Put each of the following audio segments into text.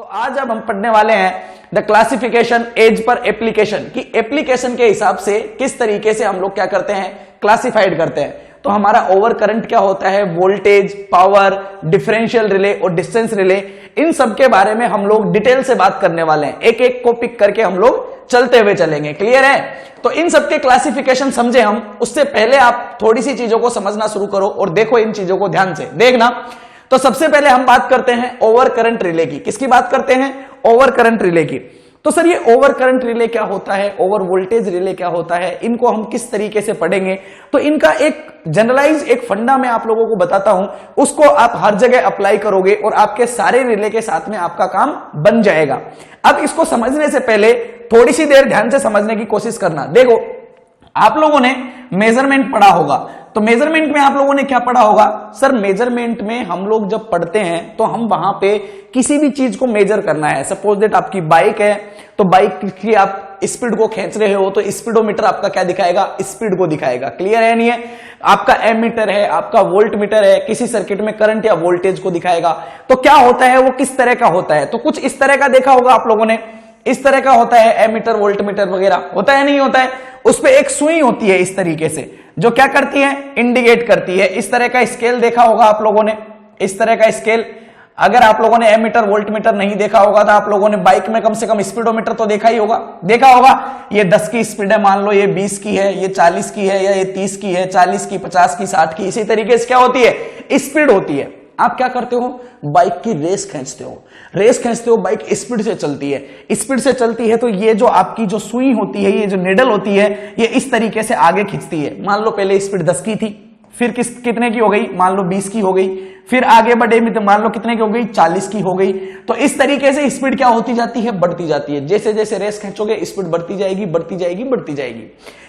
तो आज अब हम पढ़ने वाले हैं the classification as per application की एप्लीकेशन के हिसाब से किस तरीके से हम लोग क्या करते हैं, क्लासिफाइड करते हैं। तो हमारा ओवर करंट क्या होता है, वोल्टेज, पावर, डिफरेंशियल रिले और डिस्टेंस रिले, इन सब के बारे में हम लोग डिटेल से बात करने वाले हैं। एक एक को पिक करके हम लोग चलते हुए चलेंगे। क्लियर है? तो इन सब के क्लासिफिकेशन समझे हम, उससे पहले आप थोड़ी सी चीजों को समझना शुरू करो और देखो इन चीजों को ध्यान से देखना। तो सबसे पहले हम बात करते हैं ओवर करंट रिले की। किसकी बात करते हैं? ओवर करंट रिले की। तो सर ये ओवर करंट रिले क्या होता है, ओवर वोल्टेज रिले क्या होता है, इनको हम किस तरीके से पढ़ेंगे? तो इनका एक जनरलाइज एक फंडा मैं आप लोगों को बताता हूं, उसको आप हर जगह अप्लाई करोगे और आपके सारे रिले के साथ में आपका काम बन जाएगा। अब इसको समझने से पहले थोड़ी सी देर ध्यान से समझने की कोशिश करना। देखो, आप लोगों ने मेजरमेंट पढ़ा होगा, तो मेजरमेंट में आप लोगों ने क्या पढ़ा होगा? सर मेजरमेंट में हम लोग जब पढ़ते हैं तो हम वहां पे किसी भी चीज को मेजर करना है। सपोज दैट आपकी बाइक है, तो बाइक की आप स्पीड को खींच रहे हो, तो स्पीडोमीटर आपका क्या दिखाएगा? स्पीड को दिखाएगा। क्लियर है नहीं है? आपका एमीटर है, आपका वोल्ट मीटर है, किसी सर्किट में करंट या वोल्टेज को दिखाएगा। तो क्या होता है, वो किस तरह का होता है? तो कुछ इस तरह का देखा होगा आप लोगों ने, इस तरह का होता है एमीटर, वोल्ट मीटर वगैरह, होता है नहीं होता है? उस पे एक सुई होती है इस तरीके से, जो क्या करती है? इंडिकेट करती है। इस तरह का स्केल देखा होगा आप लोगों ने, इस तरह का स्केल। अगर आप लोगों ने एमीटर, वोल्ट मीटर नहीं देखा होगा तो आप लोगों ने बाइक में कम से कम स्पीडोमीटर तो देखा ही होगा, देखा होगा। ये 10 की स्पीड है, मान लो ये 20 की है, ये 40 की है, या ये 30 की है, 40 की, 50 की, 60 की, इसी तरीके से क्या होती है? स्पीड होती है। आप क्या करते हो? बाइक की रेस खींचते हो, रेस खींचते हो, बाइक स्पीड से चलती है, स्पीड से चलती है, तो ये जो आपकी जो सुई होती है, ये जो निडल होती है, ये इस तरीके से आगे खींचती है। मान लो पहले स्पीड 10 की थी, फिर कितने की हो गई? मान लो 20 की हो गई, फिर आगे बढ़े तो मान लो कितने की हो गई? 40 की हो गई। तो इस तरीके से स्पीड क्या होती जाती है? बढ़ती जाती है। जैसे जैसे रेस खींचोगे स्पीड बढ़ती जाएगी, बढ़ती जाएगी, बढ़ती जाएगी।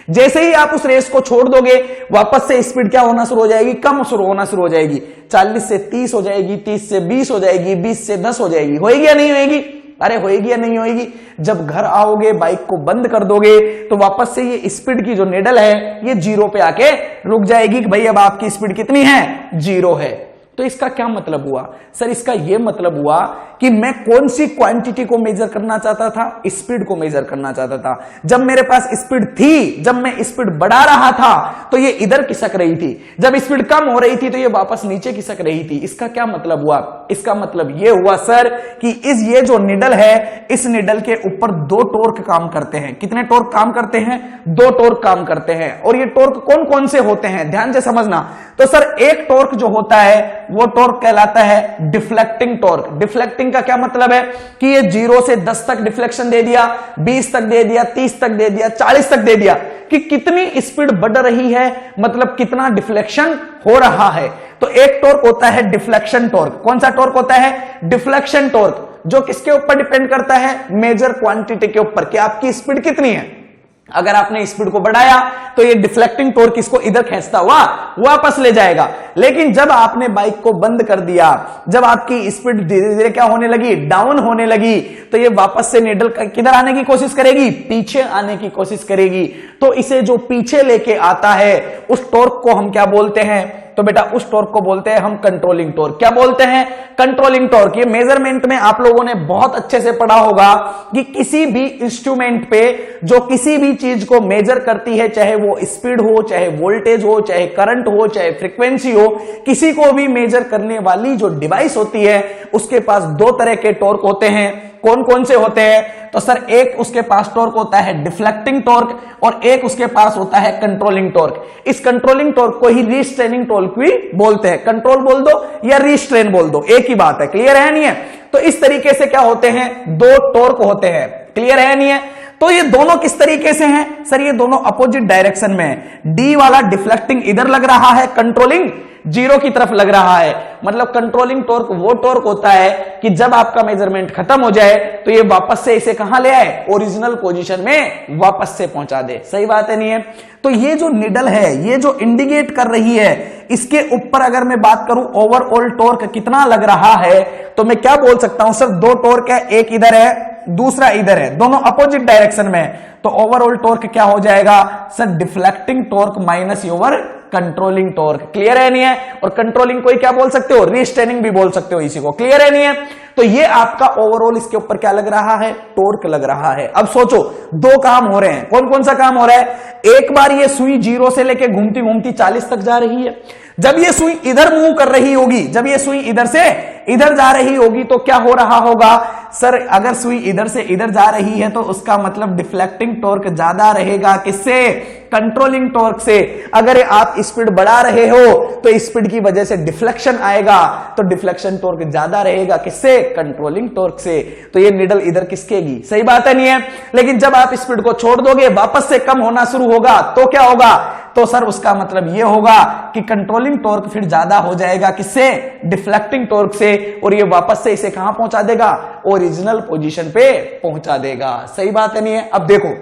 जैसे ही आप उस रेस को छोड़ दोगे, वापस से स्पीड क्या होना शुरू हो जाएगी? कम शुरू होना शुरू हो जाएगी। 40 से 30 हो जाएगी, 30 से 20 हो जाएगी, 20 से 10 हो जाएगी। होएगी या नहीं होएगी? अरे होएगी या नहीं होएगी? जब घर आओगे, बाइक को बंद कर दोगे, तो वापस से ये स्पीड की जो निडल है, ये 0 पे आके रुक जाएगी कि भाई अब आपकी स्पीड कितनी है? 0 है। तो इसका क्या मतलब हुआ? सर इसका यह मतलब हुआ कि मैं कौन सी क्वांटिटी को मेजर करना चाहता था? स्पीड को मेजर करना चाहता था। जब मेरे पास स्पीड थी, जब मैं स्पीड बढ़ा रहा था, तो ये इधर खिसक रही थी। जब स्पीड कम हो रही थी, तो ये वापस नीचे खिसक रही थी। इसका क्या मतलब हुआ? इसका मतलब यह हुआ सर कि ये जो निडल है, इस निडल के ऊपर 2 टॉर्क काम करते हैं। कितने टॉर्क काम करते हैं? 2 टॉर्क काम करते हैं। और ये टॉर्क कौन कौन से होते हैं? ध्यान से समझना। तो सर एक टॉर्क जो होता है, वो टॉर्क कहलाता है डिफ्लेक्टिंग टॉर्क। डिफ्लेक्टिंग का क्या मतलब है? कि ये 0 से 10 तक डिफ्लेक्शन दे दिया, 20 तक दे दिया, 30 तक दे दिया, 40 तक दे दिया, कि कितनी स्पीड बढ़ रही है, मतलब कितना डिफ्लेक्शन हो रहा है। तो एक टॉर्क होता है डिफ्लेक्शन टॉर्क। कौन सा टॉर्क होता है? Deflection torque. जो किसके ऊपर डिपेंड करता है? मेजर क्वांटिटी के ऊपर, कि आपकी स्पीड कितनी है। अगर आपने स्पीड को बढ़ाया, तो ये डिफ्लेक्टिंग टॉर्क इसको इधर खींचता हुआ वापस ले जाएगा। लेकिन जब आपने बाइक को बंद कर दिया, जब आपकी स्पीड धीरे धीरे क्या होने लगी? डाउन होने लगी, तो ये वापस से निडल किधर आने की कोशिश करेगी? पीछे आने की कोशिश करेगी। तो इसे जो पीछे लेके आता है, उस टॉर्क को हम क्या बोलते हैं? तो बेटा उस टॉर्क को बोलते हैं हम कंट्रोलिंग टॉर्क। क्या बोलते हैं? Controlling torque. ये मेजरमेंट में आप लोगों ने बहुत अच्छे से पढ़ा होगा कि किसी भी इंस्ट्रूमेंट पे जो किसी भी चीज को मेजर करती है, चाहे वो स्पीड हो, चाहे वोल्टेज हो, चाहे करंट हो, चाहे फ्रीक्वेंसी हो, किसी को भी मेजर करने वाली जो डिवाइस होती है, उसके पास 2 तरह के टॉर्क होते हैं। कौन कौन से होते हैं? तो सर एक उसके पास टॉर्क होता है डिफ्लेक्टिंग टॉर्क, और एक उसके पास होता है कंट्रोलिंग टॉर्क। इस कंट्रोलिंग टॉर्क को ही रिस्ट्रेनिंग टॉर्क भी बोलते हैं। कंट्रोल बोल दो या रिस्ट्रेन बोल दो, एक ही बात है। क्लियर है नहीं है? तो इस तरीके से क्या होते हैं? 2 टॉर्क होते हैं। क्लियर है नहीं है? तो ये दोनों किस तरीके से हैं? सर ये दोनों अपोजिट डायरेक्शन में है। डी वाला डिफ्लेक्टिंग इधर लग रहा है, कंट्रोलिंग 0 की तरफ लग रहा है। मतलब कंट्रोलिंग टॉर्क वो टॉर्क होता है कि जब आपका मेजरमेंट खत्म हो जाए, तो ये वापस से इसे कहां ले आए? ओरिजिनल पोजीशन में वापस से पहुंचा दे। सही बात है नहीं है? तो ये जो निडल है, ये जो इंडिकेट कर रही है, इसके ऊपर अगर मैं बात करूं ओवरऑल टॉर्क कितना लग रहा है, तो मैं क्या बोल सकता हूं? सर 2 टॉर्क है, एक इधर है, दूसरा इधर है, दोनों अपोजिट डायरेक्शन में। तो ओवरऑल टॉर्क क्या हो जाएगा? Sir deflecting torque minus your controlling torque. Clear है नहीं है? और कंट्रोलिंग को क्या बोल सकते हो? रिस्ट्रेनिंग भी बोल सकते हो इसी को। क्लियर है नहीं है? तो ये आपका ओवरऑल इसके ऊपर क्या लग रहा है? टॉर्क लग रहा है। अब सोचो दो काम हो रहे हैं। कौन कौन सा काम हो रहा है? एक बार ये सुई 0 से लेके घूमती घूमती 40 तक जा रही है। जब ये सुई इधर मूव कर रही होगी, जब ये सुई इधर से इधर जा रही होगी तो क्या हो रहा होगा? सर अगर सुई इधर से इधर जा रही है तो उसका मतलब डिफ्लेक्टिंग टॉर्क ज्यादा रहेगा। किससे? कंट्रोलिंग टॉर्क से। अगर आप स्पीड बढ़ा रहे हो तो स्पीड की वजह से डिफ्लेक्शन आएगा, तो डिफ्लेक्शन टॉर्क ज्यादा रहेगा। किससे? कंट्रोलिंग टॉर्क से। तो ये निडल इधर किसकेगी? सही बात है नहीं है? लेकिन जब आप स्पीड को छोड़ दोगे, वापस से कम होना शुरू होगा, तो क्या होगा? तो सर उसका मतलब यह होगा कि कंट्रोलिंग टॉर्क फिर ज्यादा हो जाएगा। किससे? डिफ्लेक्टिंग टॉर्क से। और ये वापस से इसे कहां पहुंचा देगा? ओरिजिनल पोजीशन पे पहुंचा देगा। सही बात है नहीं है? अब देखो,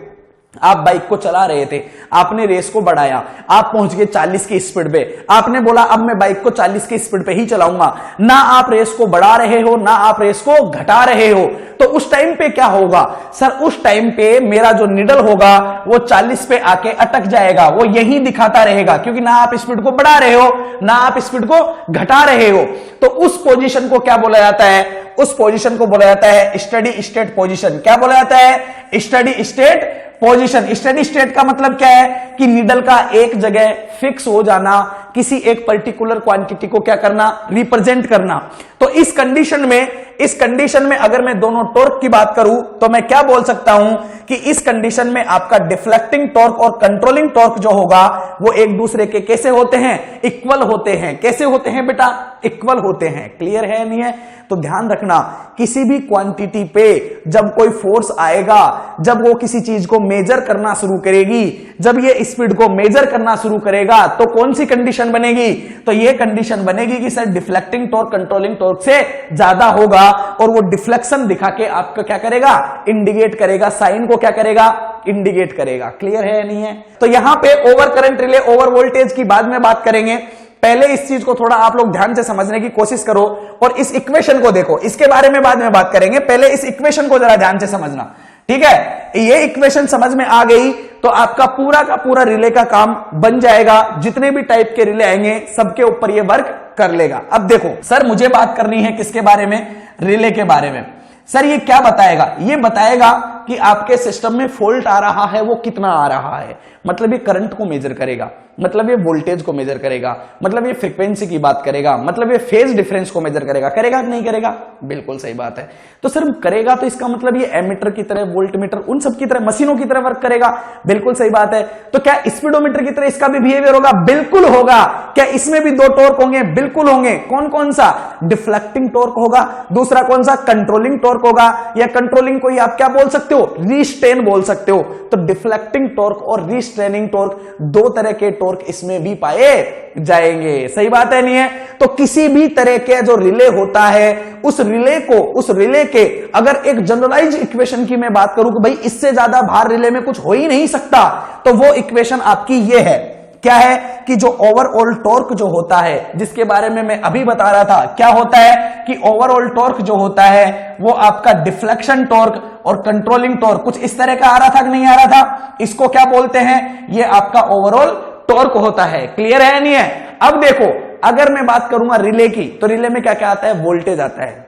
आप बाइक को चला रहे थे, आपने रेस को बढ़ाया, आप पहुंच गए 40 की स्पीड पे। आपने बोला अब मैं बाइक को 40 की स्पीड पे ही चलाऊंगा। ना आप रेस को बढ़ा रहे हो, ना आप रेस को घटा रहे हो। तो उस टाइम पे क्या होगा? सर उस टाइम पे मेरा जो निडल होगा वो 40 पे आके अटक जाएगा, वो यही दिखाता रहेगा, क्योंकि ना आप स्पीड को बढ़ा रहे हो, ना आप स्पीड को घटा रहे हो। तो उस पोजीशन को क्या बोला जाता है? उस पोजीशन को बोला जाता है स्टेडी स्टेट पोजीशन। क्या बोला जाता है? Steady state position. Steady state का मतलब क्या है? कि निडल का एक जगह फिक्स हो जाना, किसी एक पर्टिकुलर क्वांटिटी को क्या करना? रिप्रेजेंट करना। तो इस कंडीशन में अगर मैं दोनों टॉर्क की बात करूं तो मैं क्या बोल सकता हूं कि इस कंडीशन में आपका डिफ्लेक्टिंग टॉर्क और कंट्रोलिंग टॉर्क जो होगा वो एक दूसरे के कैसे होते हैं? इक्वल होते हैं। कैसे होते हैं बेटा? इक्वल होते हैं। क्लियर है नहीं है? तो ध्यान रखना, किसी भी क्वांटिटी पे जब कोई फोर्स आएगा, जब वो किसी चीज को मेजर करना शुरू करेगी, जब ये स्पीड को मेजर करना शुरू करेगा, तो कौन सी कंडीशन बनेगी? तो ये कंडीशन बनेगी कि sir deflecting torque controlling torque से ज्यादा होगा, और वो डिफ्लेक्शन दिखा के आपका क्या करेगा? इंडिकेट करेगा। साइन को क्या करेगा? इंडिकेट करेगा। क्लियर है नहीं है? तो यहां पे over current relay, over voltage की बाद में बात करेंगे। पहले इस चीज को थोड़ा आप लोग ध्यान से समझने की कोशिश करो और इस इक्वेशन को देखो। इसके बारे में बाद में बात करेंगे, पहले इस इक्वेशन को जरा ध्यान से समझना। ठीक है? ये इक्वेशन समझ में आ गई तो आपका पूरा का पूरा रिले का काम बन जाएगा। जितने भी टाइप के रिले आएंगे सबके ऊपर ये वर्क कर लेगा। अब देखो सर, मुझे बात करनी है किसके बारे में? रिले के बारे में। सर ये क्या बताएगा? ये बताएगा कि आपके सिस्टम में फॉल्ट आ रहा है वो कितना आ रहा है। मतलब ये करंट को मेजर करेगा, मतलब ये वोल्टेज को मेजर करेगा, मतलब ये फ्रीक्वेंसी की बात करेगा, मतलब ये फेज डिफरेंस को मेजर करेगा। करेगा कि नहीं करेगा? बिल्कुल सही बात है। तो सर करेगा तो इसका मतलब ये एमीटर की तरह, वोल्ट मीटर, उन सब की तरह, मशीनों की तरह वर्क करेगा। बिल्कुल सही बात है। तो क्या स्पीडोमीटर की तरह इसका भी बिहेवियर होगा? बिल्कुल होगा। क्या इसमें भी दो टॉर्क होंगे? बिल्कुल होंगे। कौन कौन सा? डिफ्लेक्टिंग टॉर्क होगा, दूसरा कौन सा? कंट्रोलिंग टॉर्क होगा, या कंट्रोलिंग को आप क्या बोल सकते हो? रिस्ट्रेन बोल सकते हो। तो डिफ्लेक्टिंग टॉर्क और रिस्ट्रेनिंग टॉर्क, दो तरह के टॉर्क इसमें भी पाए जाएंगे। सही बात है नहीं है? तो किसी भी तरह के जो रिले होता है, उस रिले के अगर एक जनरलाइज इक्वेशन की मैं बात करूं कि भाई इससे ज्यादा भार रिले में कुछ हो ही नहीं सकता, तो वो इक्वेशन आपकी ये है। क्या है? कि जो ओवरऑल टॉर्क जो होता है, जिसके बारे में मैं अभी बता रहा था, क्या होता है कि ओवरऑल टॉर्क जो होता है वो आपका डिफ्लेक्शन टॉर्क और कंट्रोलिंग टॉर्क कुछ इस तरह का आ रहा था कि नहीं आ रहा था? इसको क्या बोलते हैं? ये आपका ओवरऑल टॉर्क होता है। क्लियर है नहीं है? अब देखो, अगर मैं बात करूंगा रिले की, तो रिले में क्या क्या आता है? वोल्टेज आता है,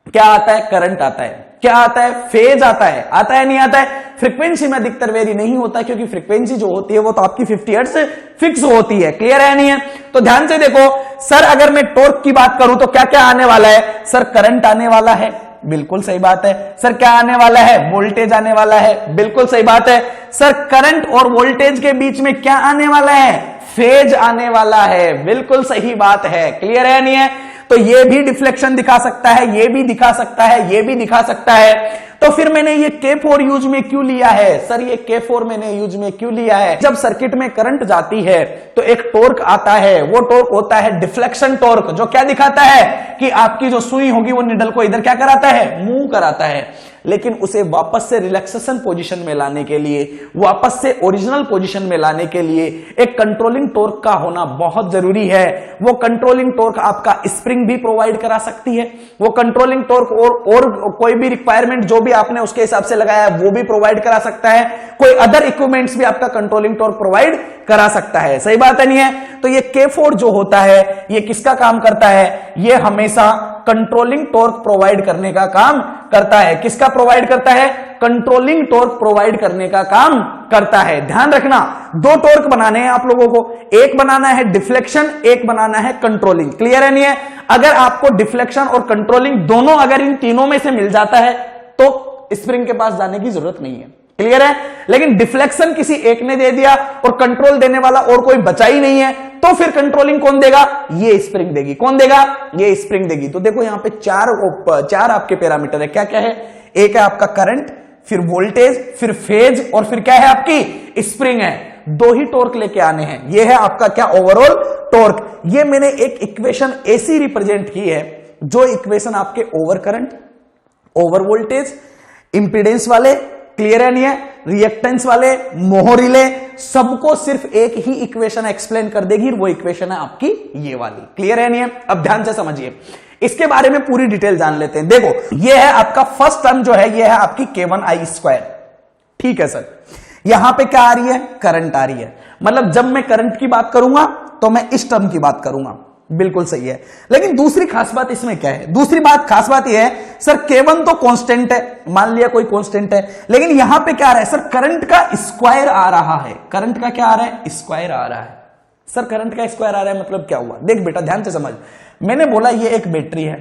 क्या आता है? करंट आता है, क्या आता है? फेज आता है, आता है नहीं आता है? फ्रीक्वेंसी में अधिकतर वेरी नहीं होता, क्योंकि फ्रीक्वेंसी जो होती है वो तो आपकी 50 हर्ट्ज फिक्स होती है। क्लियर है नहीं है? तो ध्यान से देखो सर, अगर मैं टॉर्क की बात करूं तो क्या क्या आने वाला है? सर करंट आने वाला है, बिल्कुल सही बात है। सर क्या आने वाला है? वोल्टेज आने वाला है, बिल्कुल सही बात है। सर करंट और वोल्टेज के बीच में क्या आने वाला है? फेज आने वाला है, बिल्कुल सही बात है। क्लियर है नहीं है? तो ये भी डिफ्लेक्शन दिखा सकता है, ये भी दिखा सकता है, ये भी दिखा सकता है। तो फिर मैंने ये K4 यूज में क्यों लिया है? सर ये K4 मैंने यूज में क्यों लिया है? जब सर्किट में करंट जाती है तो एक टॉर्क आता है, वो टॉर्क होता है डिफ्लेक्शन टॉर्क, जो क्या दिखाता है कि आपकी जो सुई होगी वो निडल को इधर क्या कराता है? मूव कराता है। लेकिन उसे वापस से रिलैक्सेशन पोजीशन में लाने के लिए, वापस से ओरिजिनल पोजीशन में लाने के लिए एक कंट्रोलिंग टॉर्क का होना बहुत जरूरी है। वो कंट्रोलिंग टॉर्क आपका स्प्रिंग भी प्रोवाइड करा सकती है। वो कंट्रोलिंग टॉर्क और कोई भी रिक्वायरमेंट जो भी भी आपने उसके हिसाब से लगाया है वो भी प्रोवाइड करा सकता है, कोई अदर इक्विपमेंट्स भी आपका कंट्रोलिंग टॉर्क प्रोवाइड करा सकता है। सही बात है नहीं है? तो ये K4 जो होता है ये किसका काम करता है? ये हमेशा कंट्रोलिंग टॉर्क प्रोवाइड करने का काम करता है। किसका प्रोवाइड करता है? कंट्रोलिंग टॉर्क प्रोवाइड करने का काम करता है। ध्यान रखना, दो टॉर्क बनाने हैं आप लोगों को, एक बनाना है डिफ्लेक्शन, एक बनाना है कंट्रोलिंग। क्लियर है नहीं है? अगर आपको डिफ्लेक्शन और कंट्रोलिंग दोनों अगर इन तीनों में से मिल जाता है तो स्प्रिंग के पास जाने की जरूरत नहीं है। क्लियर है? लेकिन डिफ्लेक्शन किसी एक ने दे दिया और कंट्रोल देने वाला और कोई बचा ही नहीं है, तो फिर कंट्रोलिंग कौन देगा? ये स्प्रिंग देगी। कौन देगा? ये स्प्रिंग देगी। तो देखो यहां पे चार आपके पैरामीटर है। क्या क्या है? एक है आपका करंट, फिर वोल्टेज, फिर फेज, और फिर क्या है आपकी स्प्रिंग है। दो ही टॉर्क लेके आने हैं। ये है आपका क्या? Overall torque. ये मैंने एक इक्वेशन ऐसी रिप्रेजेंट की है जो इक्वेशन आपके over current, over voltage, impedance वाले, क्लियर है नहीं है, रिएक्टेंस वाले, मोह रिले, सबको सिर्फ एक ही इक्वेशन एक्सप्लेन कर देगी। वो इक्वेशन है आपकी ये वाली। क्लियर है नहीं है? अब ध्यान से समझिए, इसके बारे में पूरी डिटेल जान लेते हैं। देखो ये है आपका फर्स्ट टर्म जो है, ये है आपकी K1I²। ठीक है सर, यहां पे क्या आ रही है? करंट आ रही है। मतलब जब मैं करंट की बात करूंगा तो मैं इस टर्म की बात करूंगा। बिल्कुल सही है। लेकिन दूसरी खास बात इसमें क्या है? दूसरी बात खास बात यह है सर K1 तो कांस्टेंट है, मान लिया कोई कांस्टेंट है, लेकिन यहां पे क्या आ रहा है सर? करंट का स्क्वायर आ रहा है। करंट का क्या आ रहा है? स्क्वायर आ रहा है। सर करंट का स्क्वायर आ रहा है मतलब क्या हुआ? देख बेटा ध्यान से समझ। मैंने बोला ये एक बैटरी है,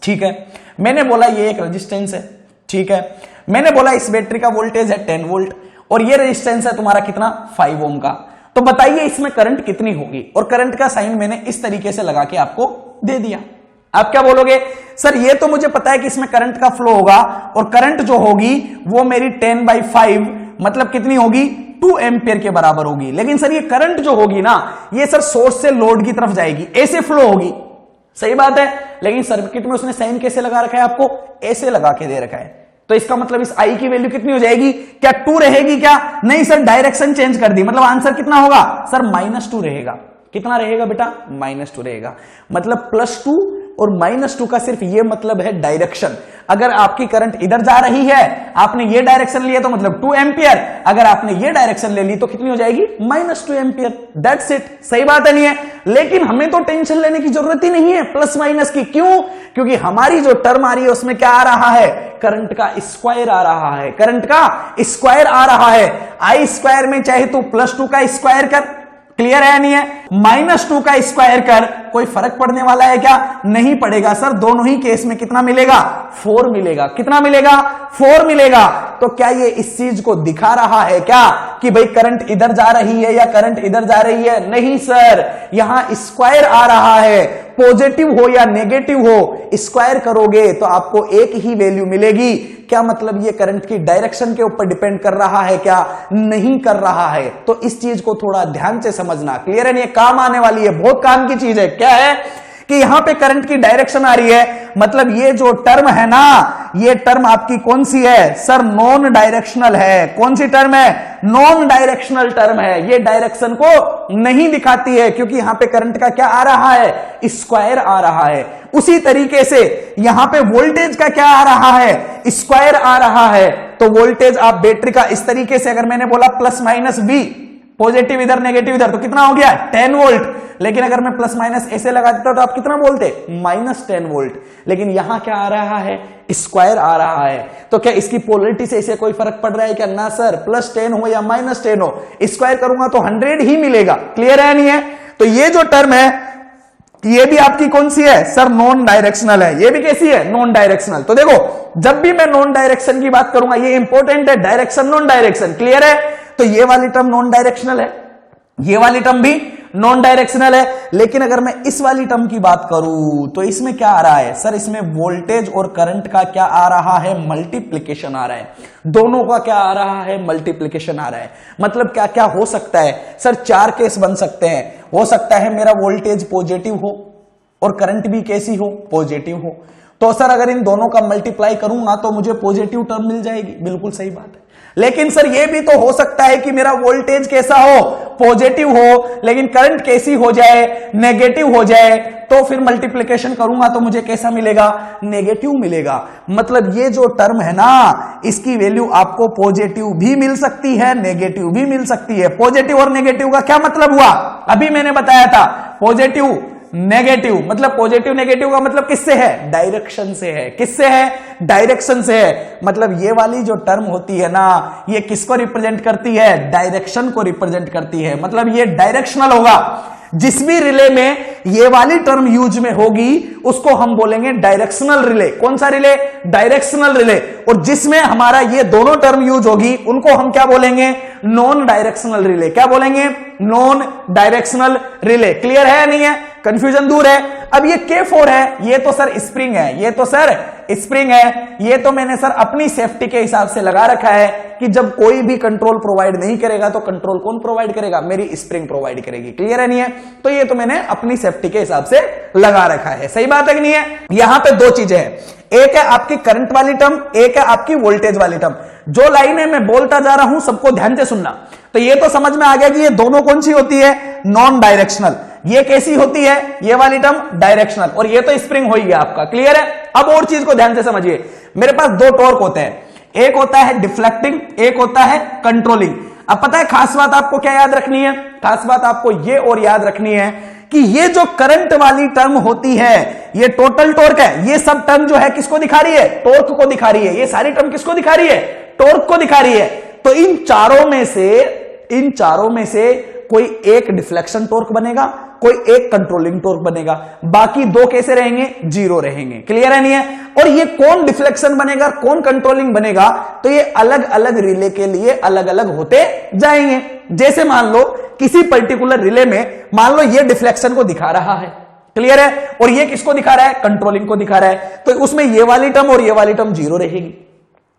ठीक है, मैंने बोला ये एक रेजिस्टेंस है, ठीक है, मैंने बोला इस बैटरी का वोल्टेज है 10 वोल्ट और ये रेजिस्टेंस है तुम्हारा कितना? 5 ओम का। तो बताइए इसमें करंट कितनी होगी? और करंट का साइन मैंने इस तरीके से लगा के आपको दे दिया। आप क्या बोलोगे? सर ये तो मुझे पता है कि इसमें करंट का फ्लो होगा और करंट जो होगी वो मेरी 10/5 मतलब कितनी होगी? 2 एम्पियर के बराबर होगी। लेकिन सर ये करंट जो होगी ना, ये सर सोर्स से लोड की तरफ जाएगी, ऐसे फ्लो होगी। सही बात है, लेकिन सर्किट में उसने साइन कैसे लगा रखा है? आपको ऐसे लगा के दे रखा है। तो इसका मतलब इस आई की वैल्यू कितनी हो जाएगी? क्या 2 रहेगी क्या? नहीं सर, डायरेक्शन चेंज कर दी। मतलब आंसर कितना होगा सर? -2 रहेगा। कितना रहेगा बेटा? -2 रहेगा। मतलब +2 और -2 का सिर्फ ये मतलब है डायरेक्शन। अगर आपकी करंट इधर जा रही है, आपने ये डायरेक्शन लिया तो मतलब 2 एम्पियर, अगर आपने ये डायरेक्शन ले ली तो कितनी हो जाएगी? -2 एम्पियर। That's it. सही बात है नहीं है? लेकिन हमें तो टेंशन लेने की जरूरत ही नहीं है प्लस माइनस की। क्यों? क्योंकि हमारी जो टर्म आ रही है उसमें क्या आ रहा है? करंट का स्क्वायर आ रहा है। करंट का स्क्वायर आ रहा है। I² में चाहे तो +2 का स्क्वायर कर, क्लियर है नहीं है? -2 का स्क्वायर कर, कोई फर्क पड़ने वाला है क्या? नहीं पड़ेगा सर। दोनों ही केस में कितना मिलेगा? 4 मिलेगा। कितना मिलेगा? 4 मिलेगा। तो क्या ये इस चीज को दिखा रहा है क्या कि भाई करंट इधर जा रही है या करंट इधर जा रही है? नहीं सर, यहां स्क्वायर आ रहा है। पॉजिटिव हो या नेगेटिव हो, स्क्वायर करोगे तो आपको एक ही वैल्यू मिलेगी। क्या मतलब ये करंट की डायरेक्शन के ऊपर डिपेंड कर रहा है क्या? नहीं कर रहा है। तो इस चीज को थोड़ा ध्यान से समझना। क्लियर है? ये काम आने वाली है, बहुत काम की चीज है। क्या है कि यहां पे करंट की डायरेक्शन आ रही है, मतलब ये जो टर्म है ना, ये टर्म आपकी कौन सी है सर? नॉन डायरेक्शनल है। कौन सी टर्म है? नॉन डायरेक्शनल टर्म है। ये डायरेक्शन को नहीं दिखाती है क्योंकि यहां पे करंट का क्या आ रहा है? स्क्वायर आ रहा है। उसी तरीके से यहां पे वोल्टेज का क्या आ रहा है? स्क्वायर आ रहा है। तो वोल्टेज आप बैटरी का इस तरीके से, अगर मैंने बोला +-V, पॉजिटिव इधर नेगेटिव इधर, तो कितना हो गया? 10 वोल्ट। लेकिन अगर मैं प्लस माइनस ऐसे लगा देता तो आप कितना बोलते? -10 वोल्ट। लेकिन यहां क्या आ रहा है? स्क्वायर आ रहा है। तो क्या इसकी पोलरिटी से इसे कोई फर्क पड़ रहा है क्या? ना सर, +10 हो या -10 हो, स्क्वायर करूंगा तो 100 ही मिलेगा। क्लियर है नहीं है? तो ये जो टर्म है ये भी आपकी कौन सी है सर? नॉन डायरेक्शनल है। ये भी कैसी है? Non directional. तो देखो जब भी मैं नॉन डायरेक्शन की बात करूंगा, ये इंपॉर्टेंट है, डायरेक्शन नॉन डायरेक्शन। क्लियर है? तो ये वाली टर्म नॉन डायरेक्शनल है, ये वाली टर्म भी नॉन डायरेक्शनल है। लेकिन अगर मैं इस वाली टर्म की बात करूं तो इसमें क्या आ रहा है सर? इसमें वोल्टेज और करंट का क्या आ रहा है? मल्टीप्लिकेशन आ रहा है। दोनों का क्या आ रहा है? मल्टीप्लिकेशन आ रहा है। मतलब क्या क्या हो सकता है सर? 4 केस बन सकते हैं। हो सकता है मेरा वोल्टेज पॉजिटिव हो और करंट भी कैसी हो? पॉजिटिव हो। तो सर अगर इन दोनों का मल्टीप्लाई करूंगा तो मुझे पॉजिटिव टर्म मिल जाएगी। बिल्कुल सही बात है। लेकिन सर ये भी तो हो सकता है कि मेरा वोल्टेज कैसा हो? पॉजिटिव हो, लेकिन करंट कैसी हो जाए, नेगेटिव हो जाए, तो फिर मल्टीप्लिकेशन करूंगा तो मुझे कैसा मिलेगा, नेगेटिव मिलेगा। मतलब ये जो टर्म है ना, इसकी वैल्यू आपको पॉजिटिव भी मिल सकती है, नेगेटिव भी मिल सकती है। पॉजिटिव और नेगेटिव का क्या मतलब हुआ, अभी मैंने बताया था। पॉजिटिव नेगेटिव मतलब, पॉजिटिव नेगेटिव का मतलब किससे है, डायरेक्शन से है। किससे है, डायरेक्शन से है। मतलब ये वाली जो टर्म होती है ना, ये किसको रिप्रेजेंट करती है, डायरेक्शन को रिप्रेजेंट करती है। मतलब ये डायरेक्शनल होगा। जिस भी रिले में ये वाली टर्म यूज में होगी उसको हम बोलेंगे डायरेक्शनल रिले। कौन सा रिले, डायरेक्शनल रिले। और जिसमें हमारा ये दोनों टर्म यूज होगी उनको हम क्या बोलेंगे, नॉन डायरेक्शनल रिले। क्या बोलेंगे, नॉन डायरेक्शनल रिले। क्लियर है या नहीं है, कंफ्यूजन दूर है। अब ये K4 है, ये तो सर स्प्रिंग है, ये तो सर स्प्रिंग है। ये तो मैंने सर अपनी सेफ्टी के हिसाब से लगा रखा है कि जब कोई भी कंट्रोल प्रोवाइड नहीं करेगा तो कंट्रोल कौन प्रोवाइड करेगा, मेरी स्प्रिंग प्रोवाइड करेगी। क्लियर है नहीं है, तो ये तो मैंने अपनी सेफ्टी के हिसाब से लगा रखा है। सही बात है कि नहीं है। यहां पे दो चीजें हैं, एक है आपकी करंट वाली टर्म, एक है आपकी वोल्टेज वाली टर्म। जो लाइन है मैं बोलता जा रहा हूं, सबको ध्यान से सुनना। तो ये तो समझ में आ गया कि ये दोनों कौन सी होती है, नॉन डायरेक्शनल। ये कैसी होती है, ये वाली टर्म डायरेक्शनल, और ये तो स्प्रिंग हो ही गया आपका। क्लियर है। अब और चीज को ध्यान से समझिए, मेरे पास दो टॉर्क होते हैं, एक होता है डिफ्लेक्टिंग, एक होता है कंट्रोलिंग। अब पता है खास बात आपको क्या याद रखनी है, खास बात आपको ये और याद रखनी है कि ये जो करंट वाली टर्म होती है, ये टोटल टॉर्क है। ये सब टर्म जो है किसको दिखा रही है, टॉर्क को दिखा रही है। ये सारी टर्म किसको दिखा रही है, टॉर्क को दिखा रही है। तो इन चारों में से कोई एक डिफ्लेक्शन टॉर्क बनेगा, कोई एक कंट्रोलिंग टॉर्क बनेगा, बाकी दो कैसे रहेंगे, जीरो रहेंगे। क्लियर है नहीं है। और ये कौन डिफ्लेक्शन बनेगा, कौन कंट्रोलिंग बनेगा, तो ये अलग अलग रिले के लिए अलग अलग होते जाएंगे। जैसे मान लो किसी पर्टिकुलर रिले में मान लो ये डिफ्लेक्शन को दिखा रहा है, क्लियर है, और ये किसको दिखा रहा है, कंट्रोलिंग को दिखा रहा है, तो उसमें ये वाली टर्म और ये वाली टर्म जीरो रहेगी।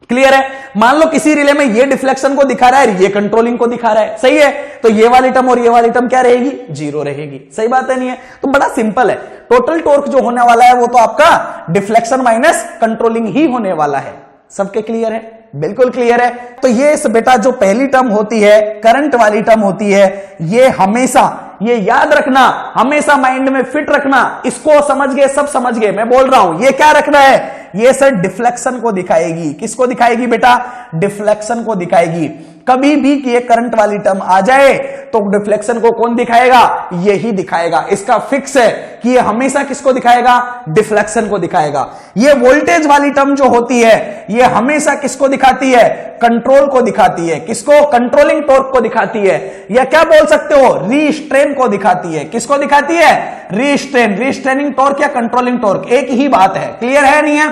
क्लियर है। मान लो किसी रिले में ये डिफ्लेक्शन को दिखा रहा है, ये कंट्रोलिंग को दिखा रहा है, सही है, तो ये वाली टर्म और ये वाली टर्म क्या रहेगी, जीरो रहेगी। सही बात है नहीं है। तो बड़ा सिंपल है, टोटल टॉर्क जो होने वाला है वो तो आपका डिफ्लेक्शन माइनस कंट्रोलिंग ही होने वाला है। सबके क्लियर है, बिल्कुल क्लियर है। तो ये बेटा जो पहली टर्म होती है, करंट वाली टर्म होती है, ये हमेशा, ये याद रखना, हमेशा माइंड में फिट रखना। इसको समझ गए, सब समझ गए, मैं बोल रहा हूं ये क्या रखना है, ये सर डिफ्लेक्शन को दिखाएगी। किसको दिखाएगी बेटा, डिफ्लेक्शन को दिखाएगी। कभी भी कि ये करंट वाली टर्म आ जाए तो डिफ्लेक्शन को कौन दिखाएगा, यही दिखाएगा। इसका फिक्स है कि ये हमेशा किसको दिखाएगा, डिफ्लेक्शन को दिखाएगा। ये वोल्टेज वाली टर्म जो होती है ये हमेशा किसको दिखाती है, कंट्रोल को दिखाती है। किसको, कंट्रोलिंग टॉर्क को दिखाती है, या क्या बोल सकते हो, रीस्ट्रेन को दिखाती है। किसको दिखाती है, रीस्ट्रेन। रीस्ट्रेनिंग टॉर्क या कंट्रोलिंग टॉर्क एक ही बात है। क्लियर है नहीं है।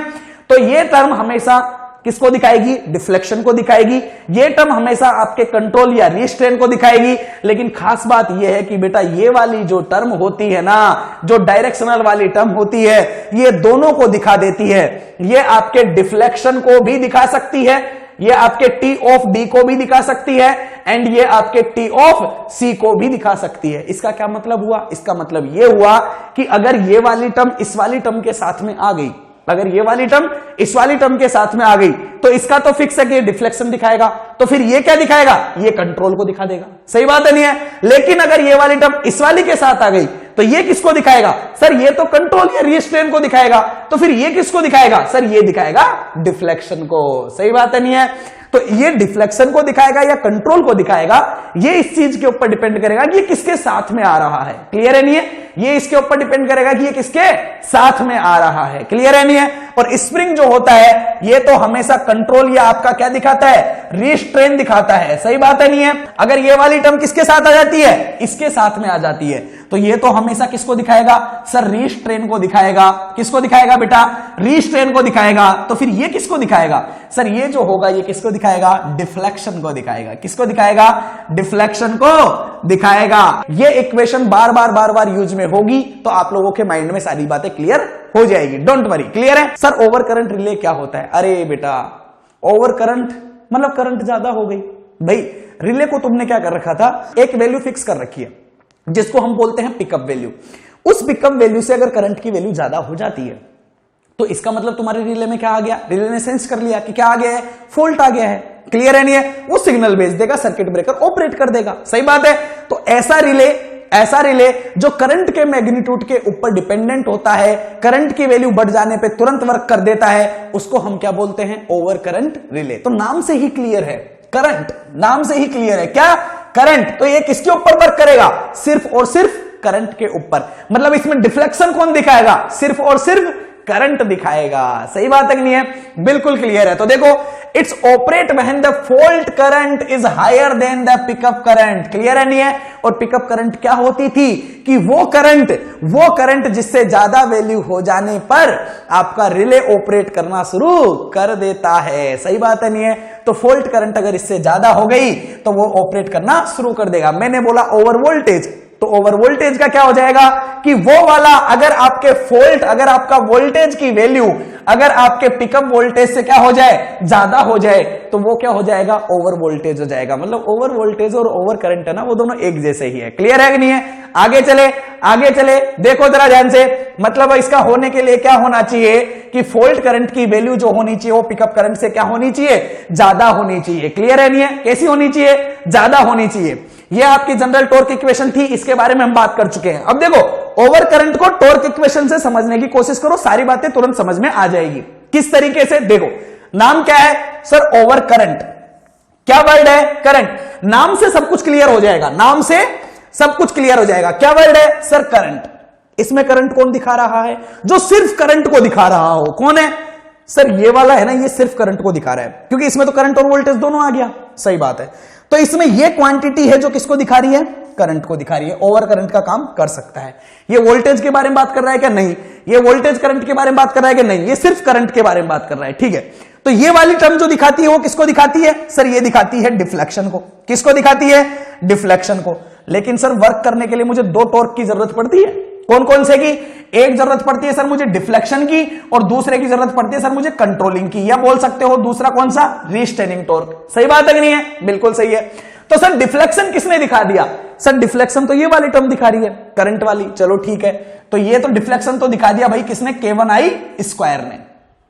तो ये टर्म हमेशा किसको दिखाएगी, डिफ्लेक्शन को दिखाएगी। ये टर्म हमेशा आपके कंट्रोल या रीस्ट्रेन को दिखाएगी। लेकिन खास बात यह है कि बेटा ये वाली जो टर्म होती है ना, जो डायरेक्शनल वाली टर्म होती है, ये दोनों को दिखा देती है। ये आपके डिफ्लेक्शन को भी दिखा सकती है, ये आपके टी ऑफ डी को भी दिखा सकती है, एंड ये आपके टी ऑफ सी को भी दिखा सकती है। इसका क्या मतलब हुआ, इसका मतलब ये हुआ कि अगर ये वाली टर्म इस वाली टर्म के साथ में आ गई, अगर ये वाली टर्म इस वाली टर्म के साथ में आ गई, तो इसका तो फिक्स है कि ये डिफ्लेक्शन दिखाएगा, तो फिर ये क्या दिखाएगा, ये कंट्रोल को दिखा देगा। सही बात है नहीं है। लेकिन अगर ये वाली टर्म इस वाली के साथ आ गई तो ये किसको दिखाएगा, सर ये तो कंट्रोल या रीस्ट्रेन को दिखाएगा, तो फिर ये किसको दिखाएगा, सर ये दिखाएगा डिफ्लेक्शन को। सही बात है नहीं है। तो ये डिफ्लेक्शन को दिखाएगा या कंट्रोल को दिखाएगा, ये इस चीज के ऊपर डिपेंड करेगा कि ये किसके साथ में आ रहा है। क्लियर है नहीं है। ये इसके ऊपर डिपेंड करेगा कि ये किसके साथ में आ रहा है। क्लियर है नहीं है। और स्प्रिंग जो होता है ये तो हमेशा कंट्रोल या आपका क्या दिखाता है, रीस्ट्रेन दिखाता है। सही बात है नहीं है। अगर ये वाली टर्म किसके साथ आ जाती है, इसके साथ में आ जाती है, तो ये तो हमेशा किसको दिखाएगा, सर रीस्ट्रेन को दिखाएगा। किसको दिखाएगा बेटा, रीस्ट्रेन को दिखाएगा। तो फिर ये किसको दिखाएगा, सर ये जो होगा ये किसको दिखाएगा, डिफ्लेक्शन को दिखाएगा। किसको दिखाएगा, डिफ्लेक्शन को दिखाएगा। ये इक्वेशन बार बार यूज में होगी तो आप लोगों के माइंड में सारी बातें क्लियर हो जाएगी। Don't worry. क्लियर है। सर ओवर करंट रिले क्या होता है, अरे बेटा ओवर करंट मतलब करंट ज्यादा हो गई। भाई रिले को तुमने क्या कर रखा था, एक वैल्यू फिक्स कर रखी है जिसको हम बोलते हैं पिकअप वैल्यू। उस पिकअप वैल्यू से अगर करंट की वैल्यू ज्यादा हो जाती है तो इसका मतलब तुम्हारे रिले में क्या आ गया, रिले ने सेंस कर लिया कि क्या आ गया है, फॉल्ट आ गया है। क्लियर है नहीं है? वो सिग्नल भेज देगा, सर्किट ब्रेकर ऑपरेट कर देगा। सही बात है। तो ऐसा रिले जो करंट के मैग्नीट्यूड के ऊपर डिपेंडेंट होता है, करंट की वैल्यू बढ़ जाने पे तुरंत वर्क कर देता है, उसको हम क्या बोलते हैं? Over current relay. तो नाम से ही क्लियर है, करंट नाम से ही क्लियर है। क्या? करंट। तो ये किसके ऊपर वर्क करेगा? सिर्फ और सिर्फ करंट के ऊपर। मतलब इसमें डिफ्लेक्शन कौन दिखाएगा? सिर्फ और सिर्फ करंट दिखाएगा। सही बात है कि नहीं है? बिल्कुल क्लियर है। तो देखो, it's operate when the fault current is higher than the pickup current. Clear है नहीं है? और पिकअप करंट क्या होती थी कि वो करंट जिससे ज्यादा वैल्यू हो जाने पर आपका रिले ऑपरेट करना शुरू कर देता है। सही बात है नहीं है? तो फॉल्ट करंट अगर इससे ज्यादा हो गई तो वो ऑपरेट करना शुरू कर देगा। मैंने बोला ओवर वोल्टेज, तो ओवर वोल्टेज का क्या हो जाएगा कि वो वाला अगर आपका वोल्टेज की वैल्यू अगर आपके पिकअप वोल्टेज से क्या हो जाए? ज्यादा हो जाए, तो वो क्या हो जाएगा? ओवर वोल्टेज हो जाएगा। मतलब ओवर वोल्टेज और ओवर करंट है ना, वो दोनों एक जैसे ही है। क्लियर है कि नहीं है? आगे चले देखो जरा ध्यान से। मतलब इसका होने के लिए क्या होना चाहिए कि फॉल्ट करंट की वैल्यू जो होनी चाहिए वो पिकअप करंट से क्या होनी चाहिए? ज्यादा होनी चाहिए। क्लियर है नहीं है? कैसी होनी चाहिए? ज्यादा होनी चाहिए। ये आपकी जनरल टॉर्क इक्वेशन थी, इसके बारे में हम बात कर चुके हैं। अब देखो, ओवर करंट को टॉर्क इक्वेशन से समझने की कोशिश करो, सारी बातें तुरंत समझ में आ जाएगी। किस तरीके से? देखो, नाम क्या है सर? Over current. क्या वर्ड है? करंट। नाम से सब कुछ क्लियर हो जाएगा, नाम से सब कुछ क्लियर हो जाएगा। क्या वर्ड है सर? करंट। इसमें करंट कौन दिखा रहा है? जो सिर्फ करंट को दिखा रहा हो। कौन है सर? ये वाला है ना, ये सिर्फ करंट को दिखा रहा है, क्योंकि इसमें तो करंट और वोल्टेज दोनों आ गया। सही बात है। तो इसमें ये क्वांटिटी है जो किसको दिखा रही है? करंट को दिखा रही है। ओवर करंट का काम कर सकता है। ये वोल्टेज के बारे में बात कर रहा है क्या? नहीं। ये वोल्टेज करंट के बारे में बात कर रहा है कि नहीं? ये सिर्फ करंट के बारे में बात कर रहा है। ठीक है। तो ये वाली टर्म जो दिखाती है वो किसको दिखाती है सर? ये दिखाती है डिफ्लेक्शन को। किसको दिखाती है? डिफ्लेक्शन को। लेकिन सर वर्क करने के लिए मुझे दो टॉर्क की जरूरत पड़ती है। कौन कौन से की? एक जरूरत पड़ती है सर मुझे डिफ्लेक्शन की, और दूसरे की जरूरत पड़ती है सर मुझे कंट्रोलिंग की, या बोल सकते हो दूसरा कौन सा? रीस्ट्रेनिंग टॉर्क। सही बात है कि नहीं है? बिल्कुल सही है। तो सर डिफ्लेक्शन किसने दिखा दिया? सर डिफ्लेक्शन तो ये वाली टर्म दिखा रही है, करंट वाली। चलो ठीक है, तो ये तो डिफ्लेक्शन तो दिखा दिया भाई किसने? K1I² ने।